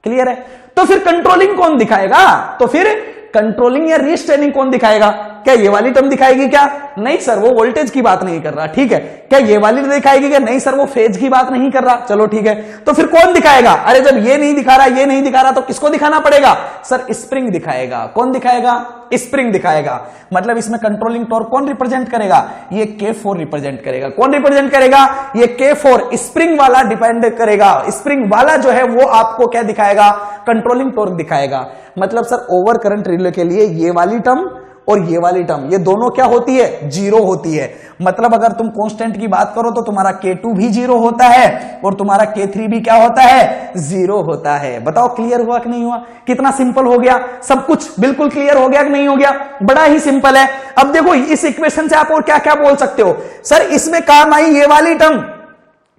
क्लियर है? तो फिर कंट्रोलिंग कौन दिखाएगा? तो फिर कंट्रोलिंग या रीस्ट्रेनिंग कौन दिखाएगा? क्या ये वाली टर्म दिखाएगी क्या? नहीं सर, वो वोल्टेज की बात नहीं कर रहा। ठीक है। क्या ये वाली दिखाएगी क्या? नहीं सर, वो फेज की बात नहीं कर रहा। चलो ठीक है। तो फिर कौन दिखाएगा? अरे जब ये नहीं दिखा रहा तो किसको दिखाना पड़ेगा? सर स्प्रिंग दिखाएगा। कौन दिखाएगा? स्प्रिंग दिखाएगा। मतलब इसमें कंट्रोलिंग टॉर्क कौन रिप्रेजेंट करेगा? ये K4 रिप्रेजेंट करेगा। कौन रिप्रेजेंट करेगा? ये K4 स्प्रिंग वाला डिपेंड करेगा। स्प्रिंग वाला जो है वो आपको क्या दिखाएगा? कंट्रोलिंग टॉर्क दिखाएगा। मतलब सर ओवर करंट रिले के लिए ये वाली टर्म और ये वाली टर्म, ये दोनों क्या होती है? जीरो होती है। मतलब अगर तुम कांस्टेंट की बात करो तो तुम्हारा K2 भी जीरो होता है और तुम्हारा K3 भी क्या होता है? जीरो होता है। बताओ क्लियर हुआ कि नहीं हुआ? कितना सिंपल हो गया सब कुछ। बिल्कुल क्लियर हो गया कि नहीं हो गया? बड़ा ही सिंपल है। अब देखो इस इक्वेशन से आप और क्या क्या बोल सकते हो? सर इसमें काम आई ये वाली टर्म।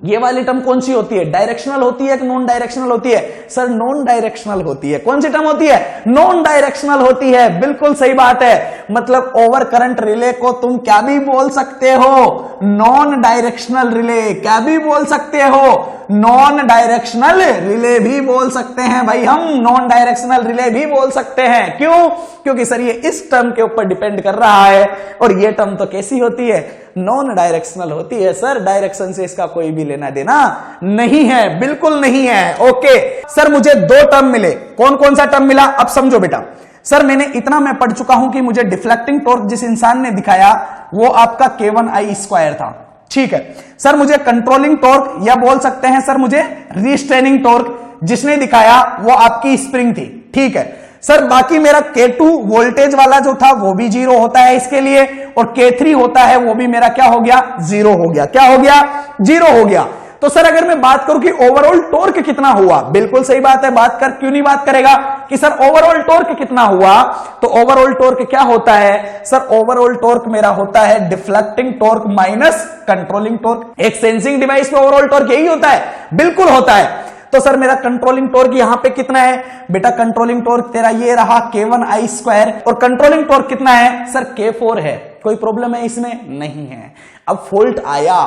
ये वाली टर्म कौन सी होती है? डायरेक्शनल होती है कि नॉन डायरेक्शनल होती है? सर नॉन डायरेक्शनल होती है। कौन सी टर्म होती है? नॉन डायरेक्शनल होती है। बिल्कुल सही बात है। मतलब ओवर करंट रिले को तुम क्या भी बोल सकते हो? Non directional relay. क्या भी बोल सकते हो? नॉन डायरेक्शनल रिले भी बोल सकते हैं भाई, हम नॉन डायरेक्शनल रिले भी बोल सकते हैं। क्यों? क्योंकि सर ये इस टर्म के ऊपर डिपेंड कर रहा है, और ये टर्म तो कैसी होती है? नॉन डायरेक्शनल होती है। सर डायरेक्शन से इसका कोई भी लेना देना नहीं है, बिल्कुल नहीं है। ओके सर, मुझे दो टर्म मिले। कौन कौन सा टर्म मिला? अब समझो बेटा। सर इतना मैं पढ़ चुका हूं कि मुझे डिफ्लेक्टिंग टॉर्क जिस इंसान ने दिखाया वो आपका K1I² था। ठीक है सर, मुझे कंट्रोलिंग टॉर्क या बोल सकते हैं सर मुझे रीस्ट्रेनिंग टॉर्क जिसने दिखाया वो आपकी स्प्रिंग थी। ठीक है सर, बाकी मेरा K2 वोल्टेज वाला जो था वो भी जीरो होता है इसके लिए, और K3 होता है वो भी मेरा क्या हो गया? जीरो हो गया। क्या हो गया? जीरो हो गया। तो सर अगर मैं बात करूं कि ओवरऑल टॉर्क कितना हुआ, बिल्कुल सही बात है, बात कर क्यों नहीं बात करेगा कि सर ओवरऑल टॉर्क कितना हुआ? तो ओवरऑल टॉर्क क्या होता है? सर ओवरऑल टॉर्क मेरा होता है deflecting torque minus controlling torque. एक सेंसिंग डिवाइस में ओवरऑल टॉर्क यही होता है, बिल्कुल होता है। तो सर मेरा कंट्रोलिंग टॉर्क यहां पे कितना है बेटा? कंट्रोलिंग टॉर्क तेरा ये रहा K1I², और कंट्रोलिंग टॉर्क कितना है? सर K4 है। कोई प्रॉब्लम है इसमें? नहीं है। अब फॉल्ट आया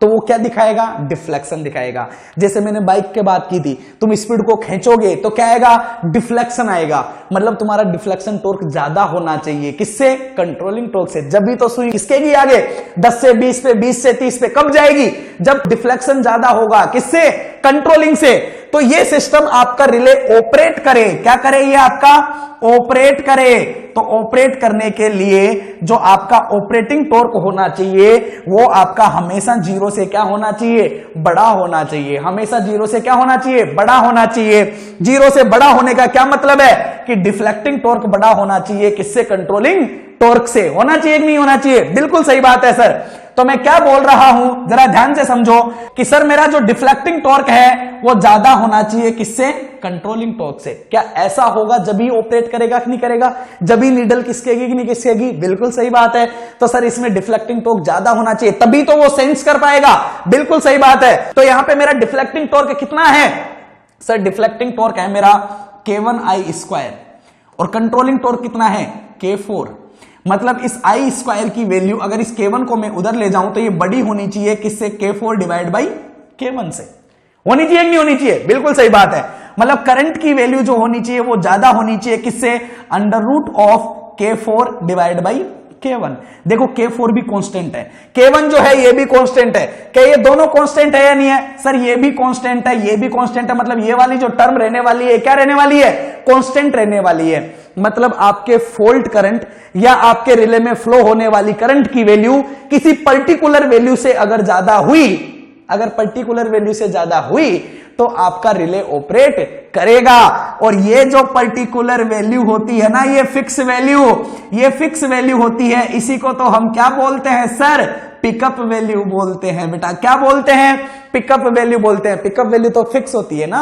तो वो क्या दिखाएगा? डिफ्लेक्शन दिखाएगा। जैसे मैंने बाइक की बात की थी, तुम स्पीड को खींचोगे तो क्या आएगा? डिफ्लेक्शन आएगा। मतलब तुम्हारा डिफ्लेक्शन टॉर्क ज्यादा होना चाहिए। किससे? कंट्रोलिंग टॉर्क से। जब भी तो सुई किसकेगी आगे? 10 से 20 पे, 20 से 30 पे। कब जाएगी? जब डिफ्लेक्शन ज्यादा होगा। किससे? कंट्रोलिंग से। तो ये सिस्टम आपका रिले ऑपरेट करे। क्या करे? ये आपका ऑपरेट करे। तो ऑपरेट करने के लिए जो आपका ऑपरेटिंग टॉर्क होना चाहिए वो आपका हमेशा 0 से क्या होना चाहिए? बड़ा होना चाहिए। हमेशा 0 से क्या होना चाहिए? बड़ा होना चाहिए। 0 से बड़ा होने का क्या मतलब है? कि डिफ्लेक्टिंग टॉर्क बड़ा होना चाहिए। किससे? कंट्रोलिंग टॉर्क से। होना चाहिए कि नहीं होना चाहिए? बिल्कुल सही बात है सर। तो मैं क्या बोल रहा हूं, जरा ध्यान से समझो कि सर मेरा जो डिफ्लेक्टिंग टॉर्क है वो ज्यादा होना चाहिए। किससे? कंट्रोलिंग टॉर्क से। क्या ऐसा होगा जब ही ऑपरेट करेगा कि नहीं करेगा? जब ही नीडल खिसकेगी कि नहीं खिसकेगी? बिल्कुल सही बात है। तो सर इसमें डिफ्लेक्टिंग टॉर्क ज्यादा होना चाहिए, तभी तो वो सेंस कर पाएगा। बिल्कुल सही बात है। तो यहां पे मेरा डिफ्लेक्टिंग टॉर्क कितना है? सर डिफ्लेक्टिंग टॉर्क है मेरा K1I² और कंट्रोलिंग टॉर्क कितना है? K4। मतलब इस I स्क्वायर की वैल्यू अगर इस K1 को मैं उधर ले जाऊं तो ये बड़ी होनी चाहिए। किससे? K4 डिवाइड बाई K1 से। होनी चाहिए कि नहीं होनी चाहिए? बिल्कुल सही बात है। मतलब करंट की वैल्यू जो होनी चाहिए वो ज्यादा होनी चाहिए। किससे? √Of K4 divide by K1। देखो K4 भी कांस्टेंट है, K1 जो है ये भी कांस्टेंट है। क्या ये दोनों कांस्टेंट है या नहीं है? सर ये भी कांस्टेंट है, ये भी कांस्टेंट है। मतलब ये वाली जो टर्म रहने वाली है क्या रहने वाली है? कांस्टेंट रहने वाली है। मतलब आपके फॉल्ट करंट या आपके रिले में फ्लो होने वाली करंट की वैल्यू किसी पर्टिकुलर वैल्यू से अगर ज्यादा हुई, अगर पर्टिकुलर वैल्यू से ज्यादा हुई तो आपका रिले ऑपरेट करेगा। और ये जो पर्टिकुलर वैल्यू होती है ना, ये फिक्स वैल्यू, ये फिक्स वैल्यू होती है। इसी को तो हम क्या बोलते हैं सर? पिकअप वैल्यू बोलते हैं बेटा। क्या बोलते हैं? पिकअप वैल्यू बोलते हैं। पिकअप वैल्यू तो फिक्स होती है ना,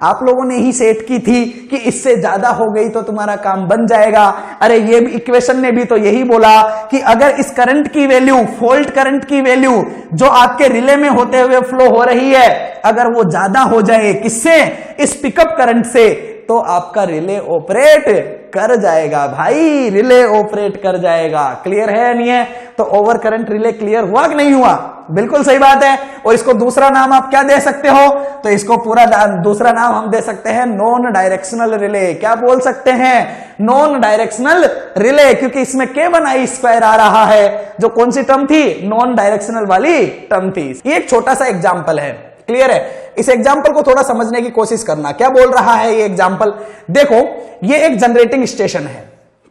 आप लोगों ने ही सेट की थी कि इससे ज्यादा हो गई तो तुम्हारा काम बन जाएगा। अरे ये इक्वेशन ने भी तो यही बोला कि अगर इस करंट की वैल्यू, फॉल्ट करंट की वैल्यू जो आपके रिले में होते हुए फ्लो हो रही है, अगर वो ज्यादा हो जाए किससे? इस पिकअप करंट से, तो आपका रिले ऑपरेट कर जाएगा भाई, रिले ऑपरेट कर जाएगा। क्लियर है या नहीं है? तो ओवर करंट रिले क्लियर हुआ कि नहीं हुआ? बिल्कुल सही बात है। और इसको दूसरा नाम आप क्या दे सकते हो? तो इसको पूरा दूसरा नाम हम दे सकते हैं नॉन डायरेक्शनल रिले। क्या बोल सकते हैं? नॉन डायरेक्शनल रिले, क्योंकि इसमें K1I² आ रहा है, जो कौन सी टर्म थी? नॉन डायरेक्शनल वाली टर्म थी। ये एक छोटा सा एग्जाम्पल है। क्लियर है? इस एग्जाम्पल को थोड़ा समझने की कोशिश करना। क्या बोल रहा है ये एग्जाम्पल? देखो ये एक जनरेटिंग स्टेशन है।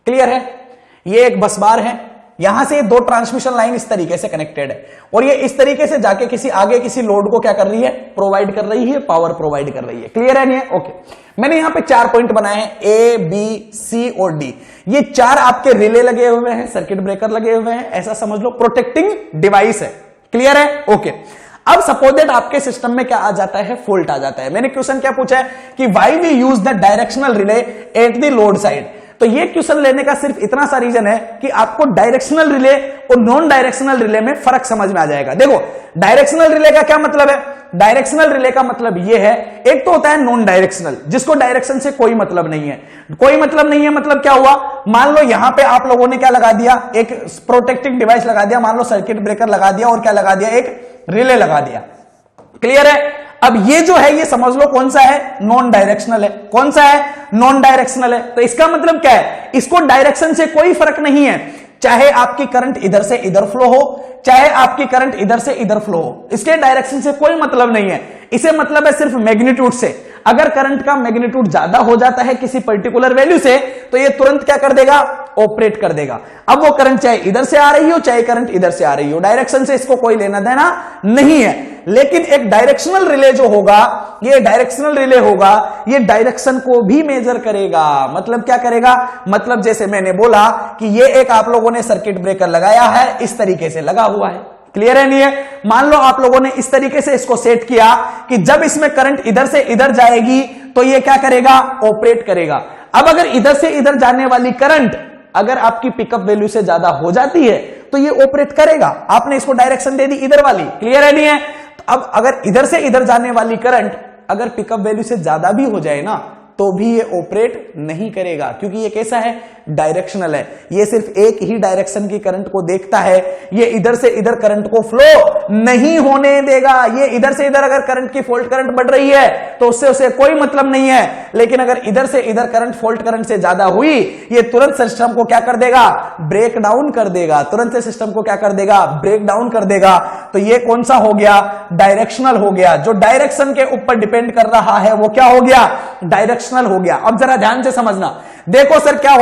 क्लियर है? ये एक बस बार है, यहां से दो ट्रांसमिशन लाइन इस तरीके से कनेक्टेड है और ये इस तरीके से जाके किसी लोड को क्या कर रही है? प्रोवाइड कर रही है, पावर प्रोवाइड कर रही है। क्लियर है नहीं है? ओके। मैंने यहां पे 4 पॉइंट बनाए हैं, A, B, C और D। ये 4 आपके रिले लगे हुए हैं, सर्किट ब्रेकर लगे हुए हैं, ऐसा समझ लो प्रोटेक्टिंग डिवाइस है। क्लियर है? ओके। अब सपोज दैट आपके सिस्टम में क्या आ जाता है? फॉल्ट आ जाता है। मैंने क्वेश्चन क्या पूछा है कि why we use the directional relay at the load side. तो ये क्वेश्चन लेने का सिर्फ इतना सा रीजन है कि आपको डायरेक्शनल रिले और नॉन डायरेक्शनल रिले में फर्क समझ में आ जाएगा। देखो डायरेक्शनल रिले का क्या मतलब है? डायरेक्शनल रिले का मतलब ये है, एक तो होता है नॉन डायरेक्शनल, जिसको डायरेक्शन से कोई मतलब नहीं है। कोई मतलब नहीं है मतलब क्या हुआ? मान लो यहां पे आप लोगों ने क्या लगा दिया? एक प्रोटेक्टिंग डिवाइस लगा दिया, मान लो सर्किट ब्रेकर लगा दिया और क्या लगा दिया? एक रिले लगा दिया। क्लियर है? अब ये जो है ये समझ लो कौन सा है? नॉन डायरेक्शनल है। कौन सा है? नॉन डायरेक्शनल है। तो इसका मतलब क्या है? इसको डायरेक्शन से कोई फर्क नहीं है, चाहे आपकी करंट इधर से इधर फ्लो हो, चाहे आपकी करंट इधर से इधर फ्लो हो, इसके डायरेक्शन से कोई मतलब नहीं है। इसे मतलब है सिर्फ मैग्नीट्यूड से। अगर करंट का मैग्नीट्यूड ज्यादा हो जाता है किसी पर्टिकुलर वैल्यू से तो ये तुरंत क्या कर देगा? ऑपरेट कर देगा। अब वो करंट चाहे इधर से आ रही हो चाहे करंट इधर से आ रही हो, डायरेक्शन से इसको कोई लेना देना नहीं है। लेकिन एक डायरेक्शनल रिले जो होगा, ये डायरेक्शनल रिले होगा, ये डायरेक्शन को भी मेजर करेगा। मतलब क्या करेगा? मतलब जैसे मैंने बोला कि ये एक आप लोगों ने सर्किट ब्रेकर लगाया है, इस तरीके से लगा हुआ है। क्लियर है नहीं है? मान लो आप लोगों ने इस तरीके से इसको सेट किया कि जब इसमें करंट इधर से इधर जाएगी तो ये क्या करेगा? ऑपरेट करेगा। अब अगर इधर से इधर जाने वाली करंट अगर आपकी पिकअप वैल्यू से ज्यादा हो जाती है तो ये ऑपरेट करेगा। आपने इसको डायरेक्शन दे दी इधर वाली। क्लियर है नहीं है? अब अगर इधर से इधर जाने वाली करंट अगर पिकअप वैल्यू से ज्यादा भी हो जाए ना तो भी ये ऑपरेट नहीं करेगा, क्योंकि ये कैसा है? डायरेक्शनल है। ये सिर्फ एक ही डायरेक्शन की करंट को देखता है, ये इधर से इधर करंट को फ्लो नहीं होने देगा। ये इधर से इधर अगर करंट की फॉल्ट करंट बढ़ रही है तो उससे उसे कोई मतलब नहीं है, लेकिन अगर इधर से इधर करंट फॉल्ट करंट से ज्यादा हुई, ये तुरंत सिस्टम को क्या कर देगा, ब्रेक डाउन कर देगा। तुरंत से सिस्टम को क्या कर देगा, ब्रेक डाउन कर देगा। तो ये कौन सा हो गया, डायरेक्शनल हो गया। जो डायरेक्शन के ऊपर डिपेंड कर रहा है वो क्या हो गया, डायरेक्शनल हो गया। अब जरा ध्यान से समझना, देखो सर क्या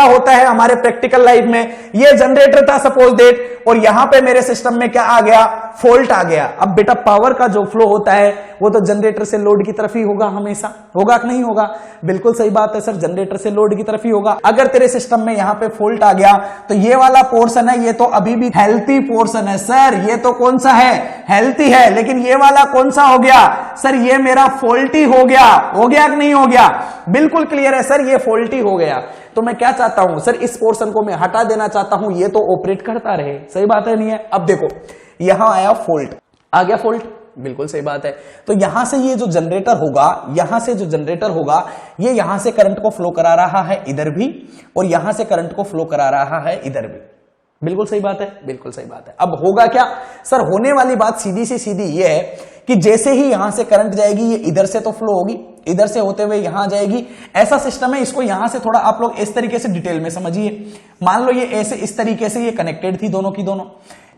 होता है हमारे प्रैक्टिकल लाइफ में। ये जनरेटर था सपोज दैट, और यहां पे मेरे सिस्टम में क्या आ गया, फॉल्ट आ गया। अब बेटा पावर का जो फ्लो होता है वो तो जनरेटर से लोड की तरफ ही होगा, हमेशा होगा कि नहीं होगा, बिल्कुल सही बात है सर, जनरेटर से लोड की तरफ ही होगा। अगर तेरे सिस्टम में यहां पे फॉल्ट आ गया तो ये वाला पोर्शन है, ये तो अभी भी हेल्थी पोर्शन है सर, ये तो कौन सा है, हेल्थी है। लेकिन ये वाला कौन सा हो गया सर, ये मेरा फॉल्टी हो गया कि नहीं हो गया, बिल्कुल क्लियर है सर, ये फॉल्टी हो गया। तो मैं क्या चाहता हूं सर, इस पोर्शन को मैं हटा देना चाहता हूं, ये तो ऑपरेट करता रहे, सही बात है नहीं है। अब देखो यहां आया फॉल्ट, आ गया फॉल्ट, बिल्कुल सही बात है। तो यहां से ये जो जनरेटर होगा, यहां से जो जनरेटर होगा, ये यहां से करंट को फ्लो करा रहा है इधर भी, और यहां से करंट को फ्लो करा रहा है इधर भी, बिल्कुल सही बात है, बिल्कुल सही बात है। अब होगा क्या सर, होने वाली बात सीधी से सीधी ये है कि जैसे ही यहां से करंट जाएगी, ये इधर से तो फ्लो होगी, इधर से होते हुए यहां जाएगी, ऐसा सिस्टम है। इसको यहां से थोड़ा आप लोग इस तरीके से डिटेल में समझिए। मान लो ये ऐसे इस तरीके से ये कनेक्टेड थी दोनों की दोनों,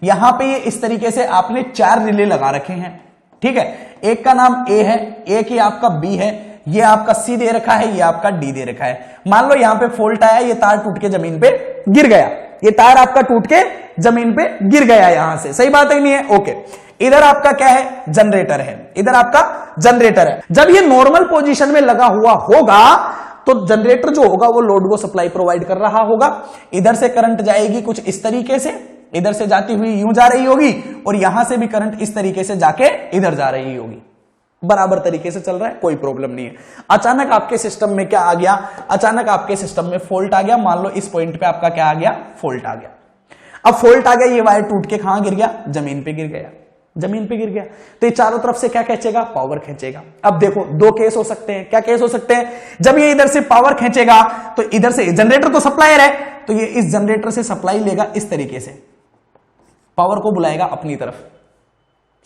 यहां पे ये इस तरीके से आपने 4 रिले लगा रखे हैं, ठीक है। एक का नाम ए है, एक ही आपका बी है, ये आपका सी दे रखा है, ये आपका डी दे रखा है। मान लो यहां पे फॉल्ट आया, ये तार टूट के जमीन पे गिर गया, ये तार आपका टूट के जमीन पे गिर गया यहां से, सही बात है नहीं है, ओके। इधर आपका क्या है, जनरेटर है, इधर आपका जनरेटर है। जब ये नॉर्मल पोजीशन में लगा हुआ होगा तो जनरेटर जो होगा वो लोड को सप्लाई प्रोवाइड कर रहा होगा। इधर से करंट जाएगी कुछ इस तरीके से, इधर से जाती हुई यूं जा रही होगी, और यहां से भी करंट इस तरीके से जाके इधर जा रही होगी, बराबर तरीके से चल रहा है, कोई प्रॉब्लम नहीं है। अचानक आपके सिस्टम में क्या आ गया, अचानक आपके सिस्टम में फॉल्ट आ गया। मान लो इस पॉइंट पे आपका क्या आ गया, फॉल्ट आ गया। अब फॉल्ट आ गया, ये वायर टूट के कहां गिर गया, जमीन पे गिर गया, जमीन पे गिर गया। तो ये चारों तरफ से क्या खींचेगा, पावर खींचेगा। अब देखो दो केस हो सकते हैं, क्या केस हो सकते हैं, जब ये इधर से पावर खींचेगा तो इधर से जनरेटर तो सप्लायर है, तो ये इस जनरेटर से सप्लाई लेगा, इस तरीके से पावर को बुलाएगा अपनी तरफ,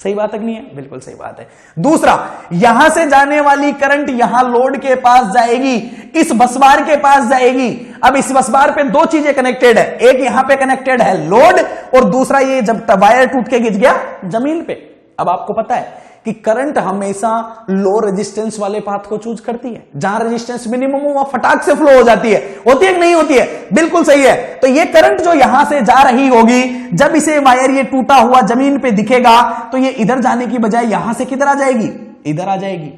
सही बात है कि नहीं है, बिल्कुल सही बात है। दूसरा, यहां से जाने वाली करंट यहां लोड के पास जाएगी, इस बस बार के पास जाएगी। अब इस बस बार पे दो चीजें कनेक्टेड है, एक यहां पे कनेक्टेड है लोड, और दूसरा ये जब वायर टूट के गिर गया जमीन पे। अब आपको पता है कि करंट हमेशा लो रेजिस्टेंस वाले पाथ को चूज करती है, जहां रेजिस्टेंस मिनिमम हो वहां फटाक से फ्लो हो जाती है, होती है कि नहीं होती है, बिल्कुल सही है। तो ये करंट जो यहां से जा रही होगी, जब इसे वायर ये टूटा हुआ जमीन पे दिखेगा तो ये इधर जाने की बजाय यहां से किधर आ जाएगी, इधर आ जाएगी,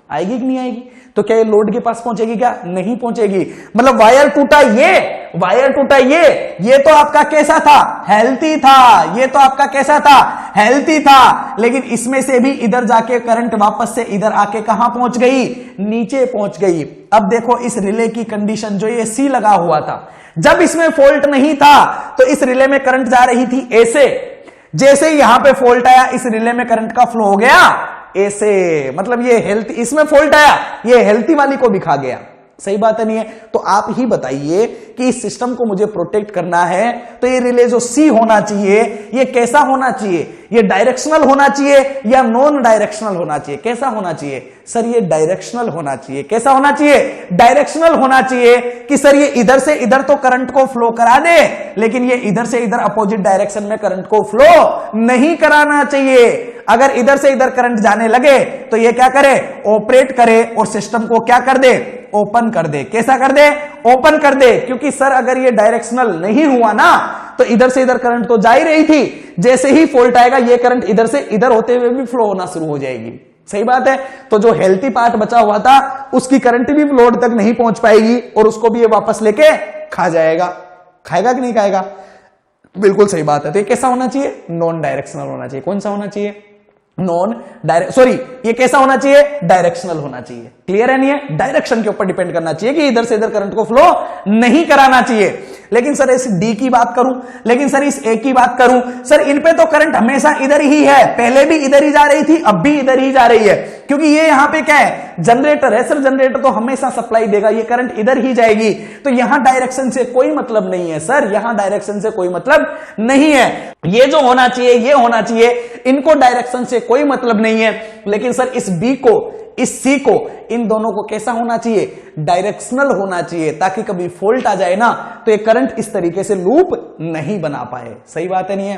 आएगी कि नहीं आएगी। तो क्या ये लोड के पास पहुंचेगी, क्या नहीं पहुंचेगी। मतलब वायर टूटा ये, वायर टूटा ये तो आपका कैसा था, हेल्थी था, ये तो आपका कैसा था, हेल्थी था। लेकिन इसमें से भी इधर जाके करंट वापस से इधर आके कहां पहुंच गई, नीचे पहुंच गई। अब देखो इस रिले की कंडीशन, जो ये सी लगा हुआ था, जब इसमें फॉल्ट नहीं था तो इस रिले में करंट जा रही थी ऐसे, जैसे ही यहां पे फॉल्ट आया इस रिले में करंट का फ्लो हो गया ऐसे, मतलब ये हेल्थी, इसमें फॉल्ट आया ये हेल्थी वाली को भी खा गया, सही बात है नहीं है। तो आप ही बताइए कि इस सिस्टम को मुझे प्रोटेक्ट करना है तो ये रिले जो सी होना चाहिए ये कैसा होना चाहिए, ये डायरेक्शनल होना चाहिए या नॉन डायरेक्शनल होना चाहिए, कैसा होना चाहिए सर, ये डायरेक्शनल होना चाहिए। कैसा होना चाहिए, डायरेक्शनल होना चाहिए कि सर ये इधर से इधर तो करंट को फ्लो करा दे, लेकिन ये इधर से इधर अपोजिट डायरेक्शन में करंट को फ्लो नहीं कराना चाहिए। अगर इधर से इधर करंट जाने लगे तो ये क्या करे, ऑपरेट करे और सिस्टम को क्या कर दे, ओपन कर दे। कैसा कर दे, ओपन कर दे। क्योंकि सर अगर ये डायरेक्शनल नहीं हुआ ना तो इधर से इधर करंट तो जा ही रही थी, जैसे ही फॉल्ट आएगा ये करंट इधर से इधर होते हुए भी फ्लो होना शुरू हो जाएगी, सही बात है। तो जो हेल्थी पार्ट बचा हुआ था उसकी करंट भी लोड तक नहीं पहुंच पाएगी और उसको भी ये वापस लेके खा जाएगा। खाएगा कि नहीं खाएगा, बिल्कुल सही बात है। तो ये कैसा होना चाहिए, नॉन डायरेक्शनल होना चाहिए। कौन सा होना चाहिए, नॉन डायरेक्ट, सॉरी ये कैसा होना चाहिए, डायरेक्शनल होना चाहिए। क्लियर है नहीं है, डायरेक्शन के ऊपर डिपेंड करना चाहिए कि इधर से इधर करंट को फ्लो नहीं कराना चाहिए। लेकिन सर इस डी की बात करूं, लेकिन सर इस ए की बात करूं, सर इन पे तो करंट हमेशा इधर ही है, पहले भी इधर ही जा रही थी, अब भी इधर ही जा रही है, क्योंकि ये यहां पे क्या है, जनरेटर है। सर जनरेटर तो हमेशा सप्लाई देगा, ये करंट इधर ही जाएगी, तो यहां डायरेक्शन से कोई मतलब नहीं है सर, यहां डायरेक्शन से कोई मतलब नहीं है। ये जो होना चाहिए ये होना चाहिए, इनको डायरेक्शन से कोई मतलब नहीं है। लेकिन सर इस बी को, इस सी को, इन दोनों को कैसा होना चाहिए, डायरेक्शनल होना चाहिए, ताकि कभी फॉल्ट आ जाए ना तो ये करंट इस तरीके से लूप नहीं बना पाए। सही बात है नहीं है?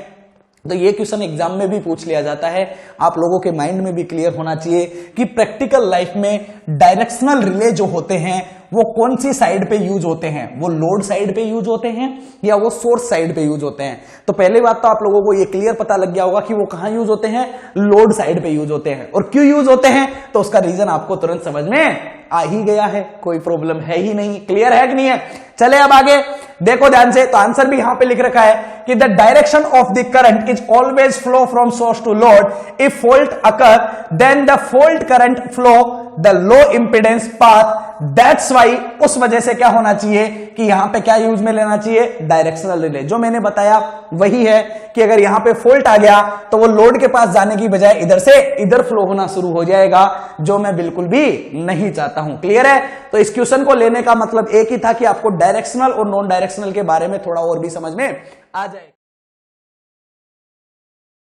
तो ये क्वेश्चन एग्जाम में भी पूछ लिया जाता है, आप लोगों के माइंड में भी क्लियर होना चाहिए कि प्रैक्टिकल लाइफ में डायरेक्शनल रिले जो होते हैं वो कौन सी साइड पे यूज होते हैं, वो लोड साइड पे यूज होते हैं या वो सोर्स साइड पे यूज होते हैं। तो पहली बात तो आप लोगों को ये क्लियर पता लग गया होगा कि वो कहां यूज होते हैं, लोड साइड पे यूज होते हैं। और क्यों यूज होते हैं तो उसका रीजन आपको तुरंत समझ में आ ही गया है, कोई प्रॉब्लम है ही नहीं। क्लियर है कि नहीं है? चले अब आगे देखो ध्यान से, तो आंसर भी यहां पे लिख रखा है कि the direction of the current is always flow from source to load. If fault occur then the fault current flow the low impedance path. That's why, उस वजह से क्या होना चाहिए कि यहां पे क्या यूज में लेना चाहिए, डायरेक्शनल रिले। जो मैंने बताया वही है कि अगर यहां पे फॉल्ट आ गया तो वो लोड के पास जाने की बजाय इधर से इधर फ्लो होना शुरू हो जाएगा, जो मैं बिल्कुल भी नहीं चाहता हूं। क्लियर है? तो इस क्वेश्चन को लेने का मतलब एक ही था कि आपको डायरेक्शनल और नॉन डायरेक्शनल के बारे में थोड़ा और भी समझ में आ जाए।